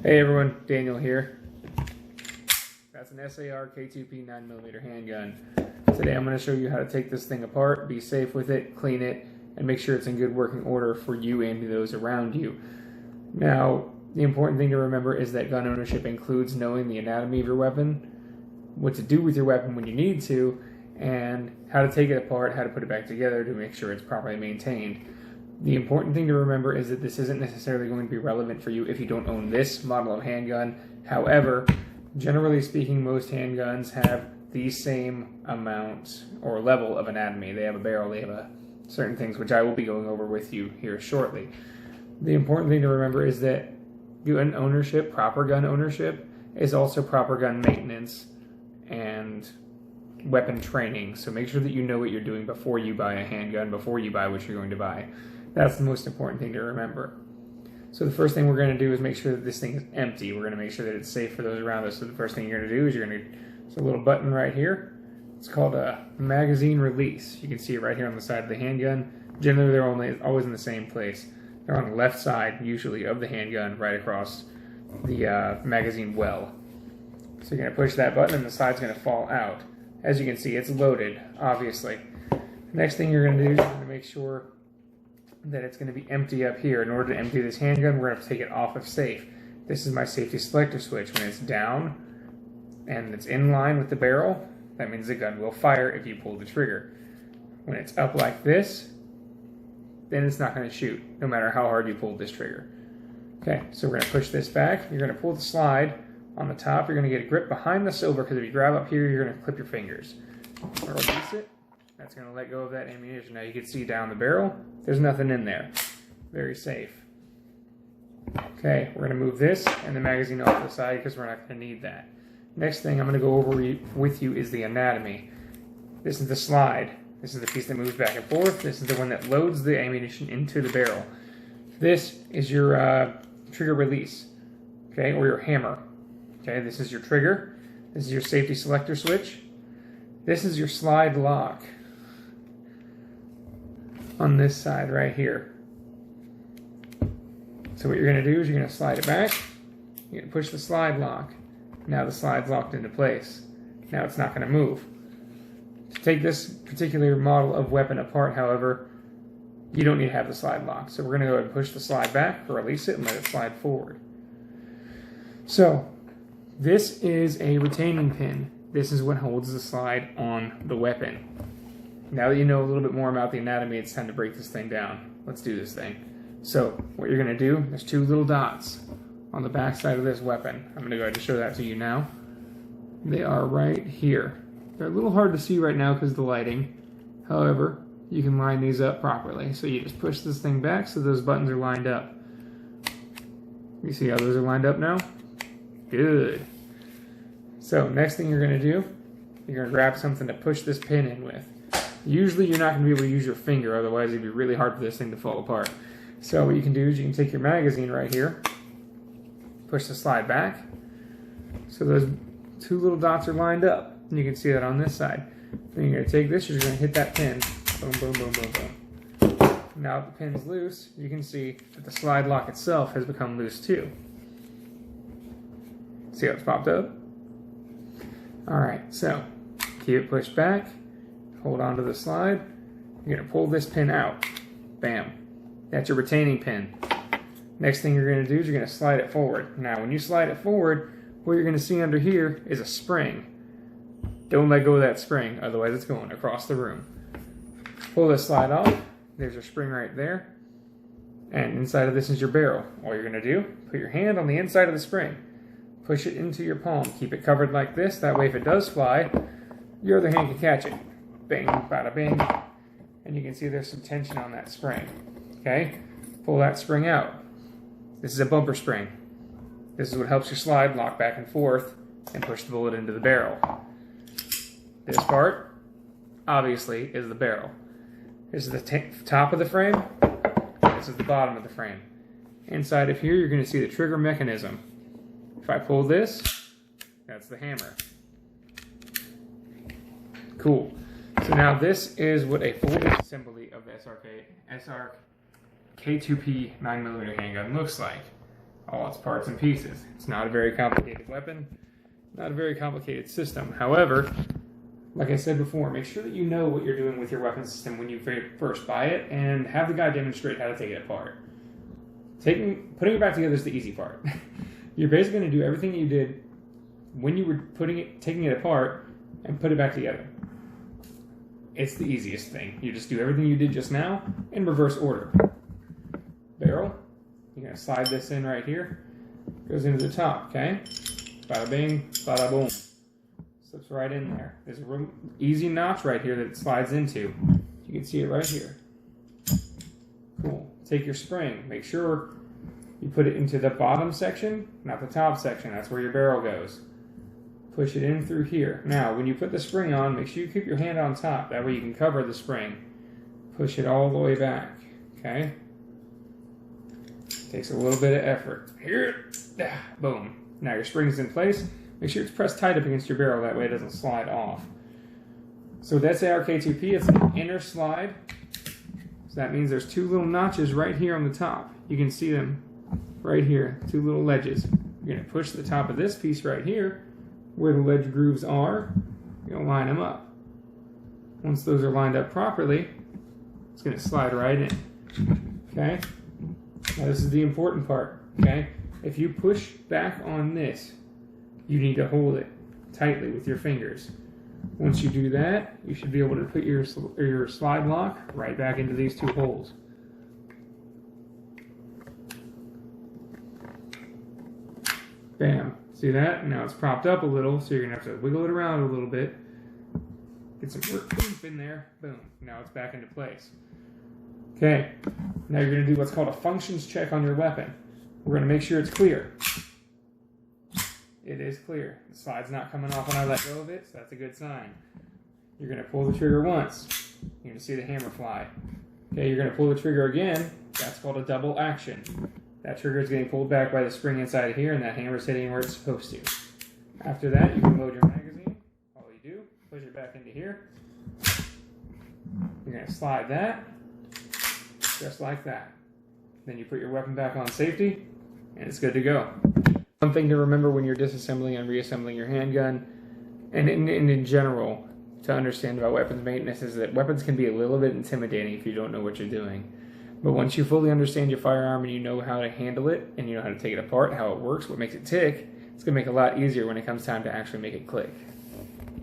Hey everyone, Daniel here. That's an SAR K2P 9mm handgun. Today I'm going to show you how to take this thing apart, be safe with it, clean it, and make sure it's in good working order for you and those around you. Now, the important thing to remember is that gun ownership includes knowing the anatomy of your weapon, what to do with your weapon when you need to, and how to take it apart, how to put it back together to make sure it's properly maintained. The important thing to remember is that this isn't necessarily going to be relevant for you if you don't own this model of handgun. However, generally speaking, most handguns have the same amount or level of anatomy. They have a barrel, they have certain things, which I will be going over with you here shortly. The important thing to remember is that gun ownership, proper gun ownership, is also proper gun maintenance and weapon training. So make sure that you know what you're doing before you buy a handgun, before you buy what you're going to buy. That's the most important thing to remember. So the first thing we're going to do is make sure that this thing is empty. We're going to make sure that it's safe for those around us. So the first thing you're going to do is there's a little button right here. It's called a magazine release. You can see it right here on the side of the handgun. Generally, they're always in the same place. They're on the left side, usually, of the handgun, right across the magazine well. So you're going to push that button and the side's going to fall out. As you can see, it's loaded, obviously. Next thing you're going to do is you're going to make sure that it's going to be empty up here. In order to empty this handgun, we're going to have to take it off of safe. This is my safety selector switch. When it's down and it's in line with the barrel, that means the gun will fire if you pull the trigger. When it's up like this, then it's not going to shoot, no matter how hard you pull this trigger. Okay, so we're going to push this back. You're going to pull the slide on the top. You're going to get a grip behind the silver, because if you grab up here, you're going to clip your fingers. Release it. That's going to let go of that ammunition. Now you can see down the barrel, there's nothing in there. Very safe. Okay, we're going to move this and the magazine off to the side because we're not going to need that. Next thing I'm going to go over with you is the anatomy. This is the slide. This is the piece that moves back and forth. This is the one that loads the ammunition into the barrel. This is your trigger release, okay, or your hammer. Okay, this is your trigger. This is your safety selector switch. This is your slide lock on this side right here. So what you're going to do is you're going to slide it back. You're going to push the slide lock. Now the slide's locked into place. Now it's not going to move. To take this particular model of weapon apart, however, you don't need to have the slide lock. So we're going to go ahead and push the slide back, or release it, and let it slide forward. So this is a retaining pin. This is what holds the slide on the weapon. Now that you know a little bit more about the anatomy, it's time to break this thing down. Let's do this thing. So what you're going to do, there's two little dots on the back side of this weapon. I'm going to go ahead and show that to you now. They are right here. They're a little hard to see right now because of the lighting. However, you can line these up properly. So you just push this thing back so those buttons are lined up. You see how those are lined up now? Good. So next thing you're going to do, you're going to grab something to push this pin in with. Usually you're not going to be able to use your finger, otherwise it'd be really hard for this thing to fall apart. So what you can do is you can take your magazine right here, push the slide back, so those two little dots are lined up, and you can see that on this side. Then you're going to take this, you're going to hit that pin, boom, boom, boom, boom, boom. Now that the pin's loose, you can see that the slide lock itself has become loose too. See how it's popped up? Alright, so keep it pushed back, hold on to the slide, you're going to pull this pin out. Bam. That's your retaining pin. Next thing you're going to do is you're going to slide it forward. Now when you slide it forward, what you're going to see under here is a spring. Don't let go of that spring, otherwise it's going across the room. Pull this slide off, there's your spring right there, and inside of this is your barrel. All you're going to do, put your hand on the inside of the spring. Push it into your palm. Keep it covered like this. That way if it does fly, your other hand can catch it. Bing, bada bing. And you can see there's some tension on that spring. Okay? Pull that spring out. This is a bumper spring. This is what helps your slide lock back and forth and push the bullet into the barrel. This part, obviously, is the barrel. This is the top of the frame. This is the bottom of the frame. Inside of here, you're going to see the trigger mechanism. If I pull this, that's the hammer. Cool. So now this is what a full disassembly of the SAR K2P 9mm handgun looks like. all its parts and pieces. It's not a very complicated weapon, not a very complicated system. However, like I said before, make sure that you know what you're doing with your weapon system when you first buy it, and have the guy demonstrate how to take it apart. Putting it back together is the easy part. You're basically going to do everything you did when you were taking it apart and put it back together. It's the easiest thing. You just do everything you did just now in reverse order. Barrel, you're going to slide this in right here. Goes into the top, okay? Bada bing, bada boom. Slips right in there. There's a real easy notch right here that it slides into. You can see it right here. Cool. Take your spring. Make sure you put it into the bottom section, not the top section. That's where your barrel goes. Push it in through here. Now, when you put the spring on, make sure you keep your hand on top. That way you can cover the spring. Push it all the way back. Okay? Takes a little bit of effort. Here. Boom. Now your spring's in place. Make sure it's pressed tight up against your barrel. That way it doesn't slide off. So with SAR K2P, it's an inner slide. So that means there's two little notches right here on the top. You can see them right here. Two little ledges. You're going to push the top of this piece right here where the ledge grooves are. You're going to line them up. Once those are lined up properly, it's going to slide right in. Okay? Now this is the important part. Okay? If you push back on this, you need to hold it tightly with your fingers. Once you do that, you should be able to put your slide lock right back into these two holes. Bam. See that? Now it's propped up a little, so you're going to have to wiggle it around a little bit. Get some oomph in there. Boom. Now it's back into place. Okay. Now you're going to do what's called a functions check on your weapon. We're going to make sure it's clear. It is clear. The slide's not coming off when I let go of it, so that's a good sign. You're going to pull the trigger once. You're going to see the hammer fly. Okay, you're going to pull the trigger again. That's called a double action. That trigger is getting pulled back by the spring inside of here, and that hammer's hitting where it's supposed to. After that, you can load your magazine. All you do, push it back into here. You're going to slide that, just like that. Then you put your weapon back on safety, and it's good to go. One thing to remember when you're disassembling and reassembling your handgun, and in general, to understand about weapons maintenance, is that weapons can be a little bit intimidating if you don't know what you're doing. But once you fully understand your firearm and you know how to handle it, and you know how to take it apart, how it works, what makes it tick, it's going to make it a lot easier when it comes time to actually make it click.